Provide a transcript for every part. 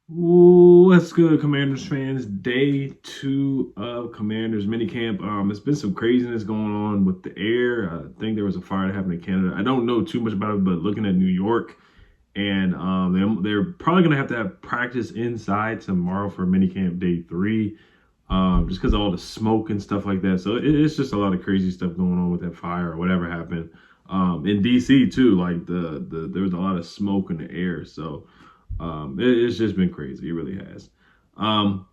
What's good, Commanders fans? Day 2 of Commanders minicamp. It's been some craziness going on with the air. I think there was a fire that happened in Canada. I don't know too much about it, but looking at New York, and they're probably gonna have to have practice inside tomorrow for minicamp day 3, just because of all the smoke and stuff like that. So it's just a lot of crazy stuff going on with that fire or whatever happened. In DC too, like there was a lot of smoke in the air. So. It's just been crazy. It really has. Um,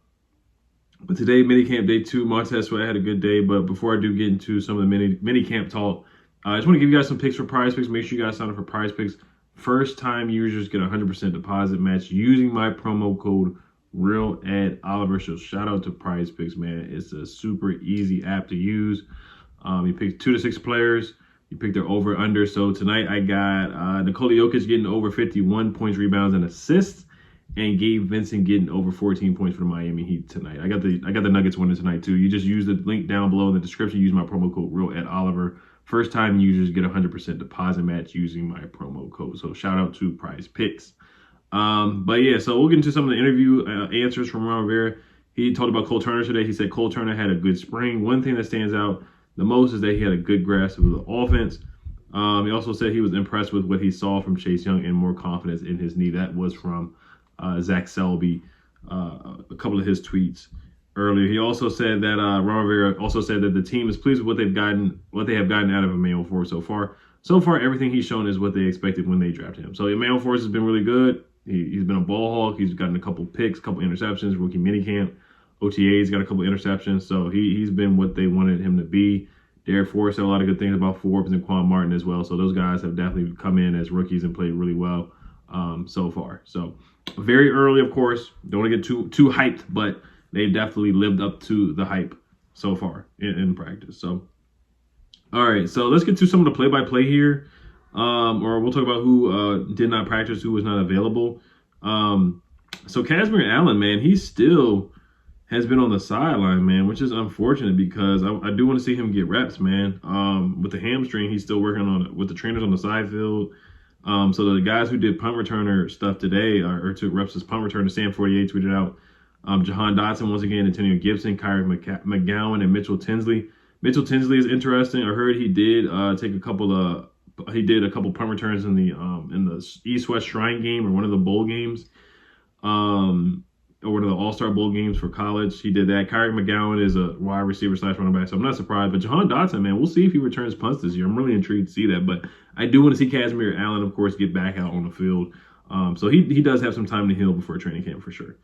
but today, minicamp day 2, Montez Sweat had a good day. But before I do get into some of the minicamp talk, I just want to give you guys some picks for Prize Picks. Make sure you guys sign up for Prize Picks. First time users get a 100% deposit match using my promo code RealEdOliver. So shout out to Prize Picks, man. It's a super easy app to use. You pick 2 to 6 players. You picked their over under. So tonight I got Nikola Jokic getting over 51 points, rebounds, and assists, and Gabe Vincent getting over 14 points for the Miami Heat tonight. I got the Nuggets winning tonight too. You just use the link down below in the description. Use my promo code RealEdOliver. First time users get a 100% deposit match using my promo code. So shout out to Prize Picks. But yeah, so we'll get into some of the interview answers from Ron Rivera. He talked about Cole Turner today. He said Cole Turner had a good spring. One thing that stands out the most is that he had a good grasp of the offense. He also said he was impressed with what he saw from Chase Young and more confidence in his knee. That was from Zach Selby, a couple of his tweets earlier. He also said that Ron Rivera also said that the team is pleased with what they have gotten out of Emmanuel Force so far. So far, everything he's shown is what they expected when they drafted him. So Emmanuel Force has been really good. He's been a ball hawk. He's gotten a couple picks, couple interceptions, rookie minicamp. OTA's got a couple interceptions, so he's been what they wanted him to be. Derek Forrest said a lot of good things about Forbes and Quan Martin as well. So those guys have definitely come in as rookies and played really well so far. So very early, of course. Don't want to get too hyped, but they definitely lived up to the hype so far in practice. So all right, so let's get to some of the play-by-play here, or we'll talk about who did not practice, who was not available. So Casimir Allen, man, he's still has been on the sideline, man, which is unfortunate because I do want to see him get reps, man. With the hamstring, he's still working on it with the trainers on the side field. So the guys who did punt returner stuff today or took reps as punt returner, Sam 48 tweeted out Jahan Dotson once again, Antonio Gibson, Kyrie McGowan, and Mitchell Tinsley. Mitchell Tinsley is interesting. I heard he did take a couple punt returns in the East-West Shrine game or one of the bowl games. Or one of the All-Star Bowl games for college. He did that. Kyrie McGowan is a wide receiver / running back, so I'm not surprised. But Jahan Dotson, man, we'll see if he returns punts this year. I'm really intrigued to see that. But I do want to see Casimir Allen, of course, get back out on the field. So he does have some time to heal before training camp for sure.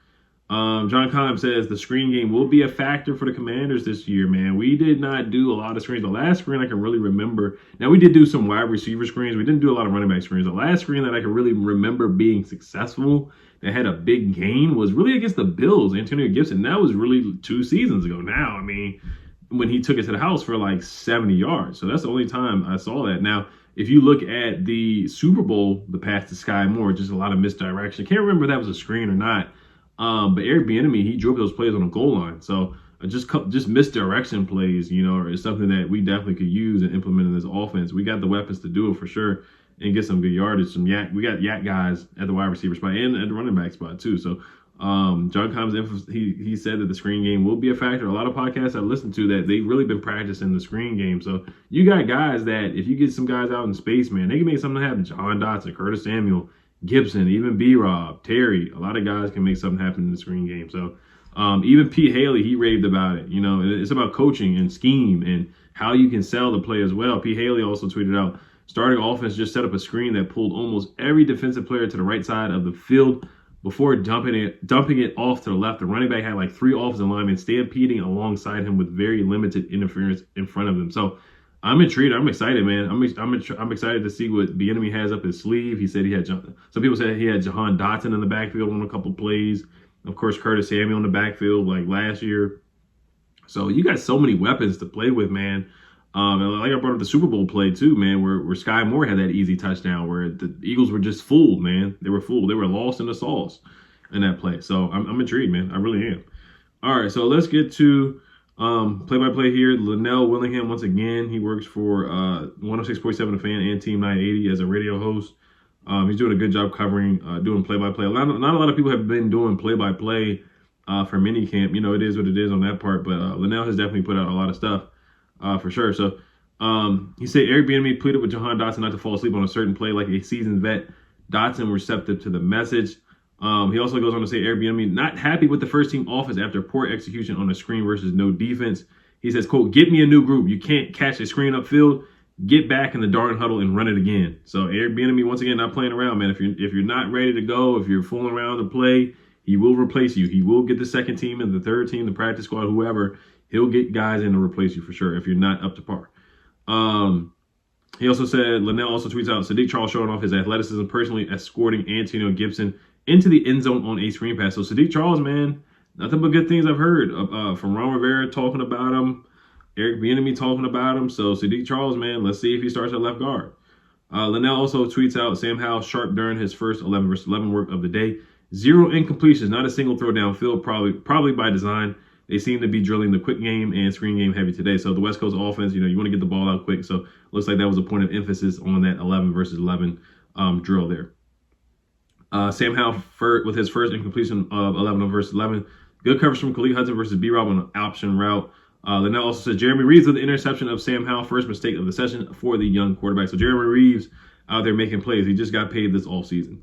John Cobb says the screen game will be a factor for the Commanders this year, man. We did not do a lot of screens. The last screen I can really remember, now we did do some wide receiver screens. We didn't do a lot of running back screens. The last screen that I can really remember being successful that had a big gain was really against the Bills, Antonio Gibson. That was really 2 seasons ago now. I mean, when he took it to the house for like 70 yards. So that's the only time I saw that. Now, if you look at the Super Bowl, the pass to Sky Moore, just a lot of misdirection. Can't remember if that was a screen or not. But Eric Bieniemy, he drove those plays on the goal line. So just misdirection plays, is something that we definitely could use and implement in this offense. We got the weapons to do it for sure and get some good yardage. We got yak guys at the wide receiver spot and at the running back spot too. So John Combs, he said that the screen game will be a factor. A lot of podcasts I've listened to that they've really been practicing the screen game. So you got guys that if you get some guys out in space, man, they can make something happen. John Dotson, Curtis Samuel, Gibson, even B-Rob, Terry, a lot of guys can make something happen in the screen game. So even Pete Haley, he raved about it. It's about coaching and scheme and how you can sell the play as well. Pete Haley also tweeted out, starting offense just set up a screen that pulled almost every defensive player to the right side of the field before dumping it off to the left. The running back had like 3 offensive linemen stampeding alongside him with very limited interference in front of them. So I'm intrigued. I'm excited, man. I'm excited to see what Bieniemy has up his sleeve. He said he had some people said he had Jahan Dotson in the backfield on a couple plays. Of course, Curtis Samuel in the backfield like last year. So you got so many weapons to play with, man. And like I brought up the Super Bowl play too, man, where Sky Moore had that easy touchdown where the Eagles were just fooled, man. They were fooled. They were lost in the sauce in that play. So I'm intrigued, man. I really am. All right, so let's get to play-by-play here. Linnell Willingham, once again, he works for 106.7 The Fan and Team 980 as a radio host. He's doing a good job covering, doing play-by-play. Not a lot of people have been doing play-by-play for minicamp. You know, it is what it is on that part. But Linnell has definitely put out a lot of stuff for sure. So he said Airbnb pleaded with Jahan Dotson not to fall asleep on a certain play like a seasoned vet. Dotson receptive to the message. He also goes on to say Airbnb not happy with the first team offense after poor execution on a screen versus no defense. He says, quote, "Get me a new group. You can't catch a screen upfield. Get back in the darn huddle and run it again." So Airbnb, once again, not playing around, man. If you're not ready to go, if you're fooling around to play, he will replace you. He will get the second team and the third team, the practice squad, whoever. He'll get guys in to replace you for sure if you're not up to par. He also said, Linnell also tweets out, Sadiq Charles showing off his athleticism, personally escorting Antonio Gibson into the end zone on a screen pass. So Sadiq Charles, man, nothing but good things I've heard from Ron Rivera talking about him, Eric Bieniemy talking about him. So Sadiq Charles, man, let's see if he starts at left guard. Linnell also tweets out Sam Howell sharp during his first 11 versus 11 work of the day. 0 incompletions, not a single throw downfield, probably by design. They seem to be drilling the quick game and screen game heavy today. So the West Coast offense, you want to get the ball out quick. So looks like that was a point of emphasis on that 11 versus 11 drill there. Sam Howell with his first incompletion of 11 versus 11. Good coverage from Khalid Hudson versus B-Rob on an option route. Linnell also said Jeremy Reeves with the interception of Sam Howell, first mistake of the session for the young quarterback. So Jeremy Reeves out there making plays. He just got paid this offseason.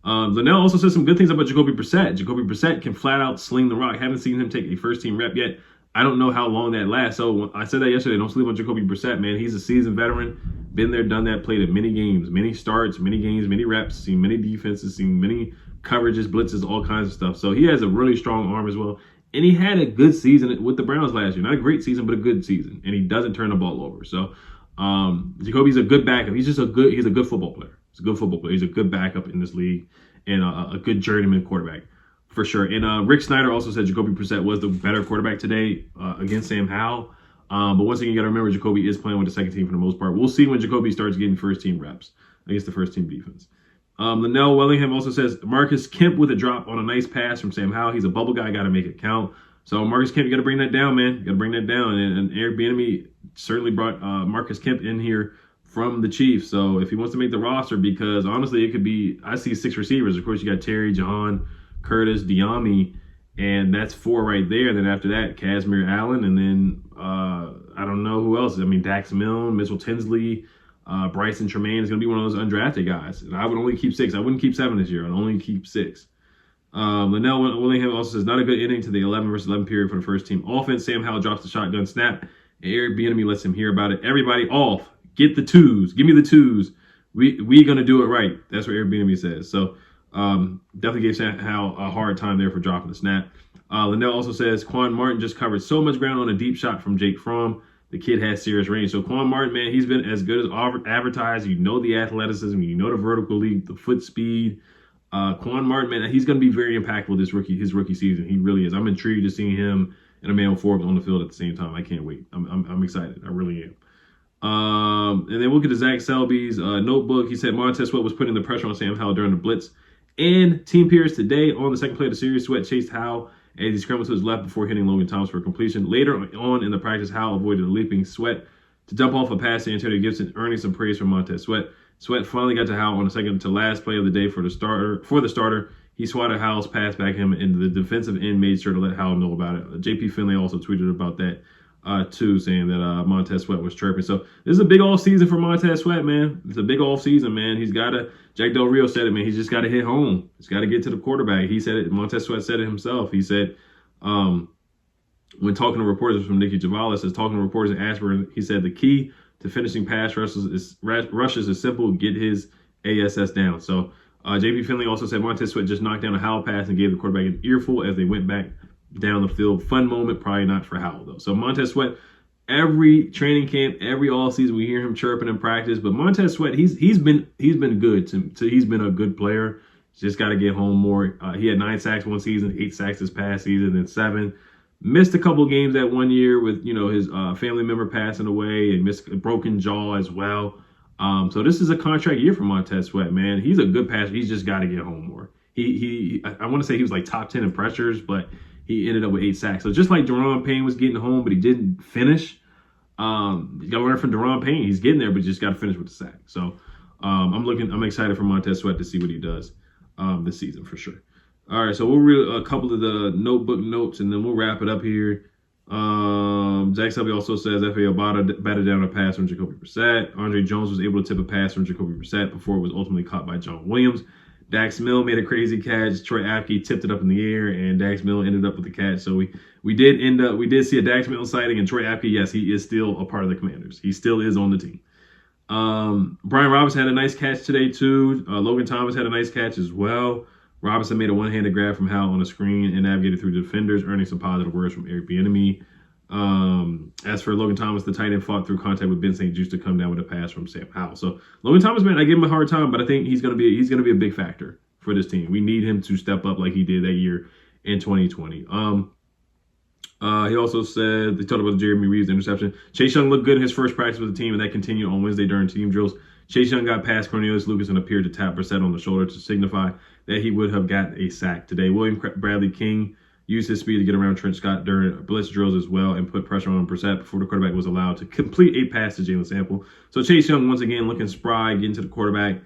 Linnell also said some good things about Jacoby Brissett. Jacoby Brissett can flat out sling the rock. Haven't seen him take a first team rep yet. I don't know how long that lasts. So I said that yesterday. Don't sleep on Jacoby Brissett, man. He's a seasoned veteran. Been there, done that, played at many games, many starts, many games, many reps, seen many defenses, seen many coverages, blitzes, all kinds of stuff. So he has a really strong arm as well. And he had a good season with the Browns last year. Not a great season, but a good season. And he doesn't turn the ball over. So Jacoby's a good backup. He's a good football player. He's a good football player. He's a good backup in this league and a good journeyman quarterback for sure. And Rick Snyder also said Jacoby Brissett was the better quarterback today against Sam Howell. But once again, you got to remember Jacoby is playing with the second team for the most part. We'll see when Jacoby starts getting first team reps against the first team defense. Linnell Wellingham also says Marcus Kemp with a drop on a nice pass from Sam Howell. He's a bubble guy. Got to make it count. So Marcus Kemp, you got to bring that down, man. You got to bring that down. And Eric Bieniemy certainly brought Marcus Kemp in here from the Chiefs. So if he wants to make the roster, because honestly, it could be, I see 6 receivers. Of course, you got Terry, Jahan, Curtis, Diami, and that's 4 right there. Then after that, Casimir Allen, and then I don't know who else. I mean, Dax Milne, Mitchell Tinsley, Bryson Tremaine is going to be one of those undrafted guys. And I would only keep 6. I wouldn't keep 7 this year. I'd only keep 6. Linnell Willingham also says, not a good inning to the 11 versus 11 period for the first team offense. Sam Howell drops the shotgun snap, and Eric Bieniemy lets him hear about it. Everybody off. Get the 2s. Give me the 2s. We going to do it right. That's what Eric Bieniemy says. So definitely gave Sam Howell a hard time there for dropping the snap. Linnell also says Quan Martin just covered so much ground on a deep shot from Jake Fromm. The kid has serious range. So Quan Martin, man, he's been as good as advertised. You know the athleticism. You know the vertical leap, the foot speed. Quan Martin, man, he's going to be very impactful his rookie season. He really is. I'm intrigued to see him and Emmanuel Forbes on the field at the same time. I can't wait. I'm excited. I really am. And then we'll get to Zach Selby's notebook. He said Montez Sweat was putting the pressure on Sam Howell during the blitz and team periods today. On the second play of the series, Sweat chased Howell as he scrambled to his left before hitting Logan Thomas for completion. Later on in the practice, Howell avoided a leaping Sweat to dump off a pass to Antonio Gibson, earning some praise from Montez Sweat. Sweat finally got to Howell on the second to last play of the day for the starter. He swatted Howell's pass back him, and the defensive end made sure to let Howell know about it. JP Finley also tweeted about that too, saying that Montez Sweat was chirping. So this is a big off season for Montez Sweat, man. It's a big off season, man. He's got to. Jack Del Rio said it, man. He's just got to hit home. He's got to get to the quarterback. He said it. Montez Sweat said it himself. He said when talking to reporters from Nikki Javalis, talking to reporters in Ashburn, he said the key to finishing pass rushes is simple: get his ASS down. So JP Finley also said Montez Sweat just knocked down a Howell pass and gave the quarterback an earful as they went back down the field. Fun moment, probably not for Howell though. So Montez Sweat, every training camp, every all season, we hear him chirping in practice. But Montez Sweat, he's been good. He's been a good player. He's just got to get home more. He had 9 sacks one season, 8 sacks this past season, and 7. Missed a couple games that one year with his family member passing away, and missed a broken jaw as well. So this is a contract year for Montez Sweat, man. He's a good passer. He's just got to get home more. I want to say he was like top 10 in pressures, but he ended up with 8 sacks. So just like Deron Payne was getting home, but he didn't finish. You got to learn from Deron Payne. He's getting there, but just got to finish with the sack. So I'm excited for Montez Sweat to see what he does this season for sure. All right, so we'll read a couple of the notebook notes and then we'll wrap it up here. Zach Selby also says FAO batted down a pass from Jacoby Brissett. Andre Jones was able to tip a pass from Jacoby Brissett before it was ultimately caught by John Williams. Dax Mill made a crazy catch. Troy Apke tipped it up in the air, and Dax Mill ended up with the catch. So we did see a Dax Mill sighting, and Troy Apke, yes, he is still a part of the Commanders. He still is on the team. Brian Robinson had a nice catch today too. Logan Thomas had a nice catch as well. Robinson made a one-handed grab from Howell on the screen and navigated through the defenders, earning some positive words from Eric Bieniemy. As for Logan Thomas, the tight end fought through contact with Ben St. Juste to come down with a pass from Sam Howell. So Logan Thomas, man, I give him a hard time, but I think he's gonna be a big factor for this team. We need him to step up like he did that year in 2020. He also said they talked about Jeremy Reeves' interception. Chase Young looked good in his first practice with the team, and that continued on Wednesday during team drills. Chase Young got past Cornelius Lucas and appeared to tap Brissett on the shoulder to signify that he would have gotten a sack today. William Bradley King used his speed to get around Trent Scott during blitz drills as well and put pressure on Brissett before the quarterback was allowed to complete a pass to Jalen Sample. So Chase Young, once again, looking spry, getting to the quarterback,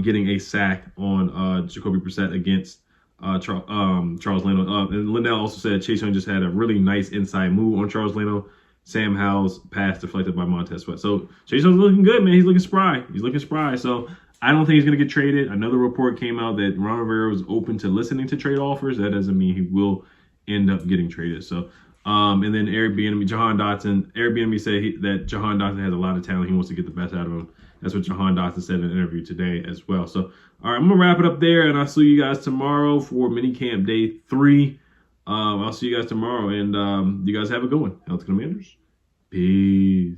getting a sack on Jacoby Brissett against Charles Leno. And Linnell also said Chase Young just had a really nice inside move on Charles Leno. Sam Howell's pass deflected by Montez Sweat. So Chase Young's looking good, man. He's looking spry. So I don't think he's going to get traded. Another report came out that Ron Rivera was open to listening to trade offers. That doesn't mean he will end up getting traded. So, and then Eric Bieniemy said that Jahan Dotson has a lot of talent. He wants to get the best out of him. That's what Jahan Dotson said in an interview today as well. So, all right, I'm going to wrap it up there, and I'll see you guys tomorrow for Minicamp Day 3. I'll see you guys tomorrow, and you guys have a good one. Health Commanders. Peace.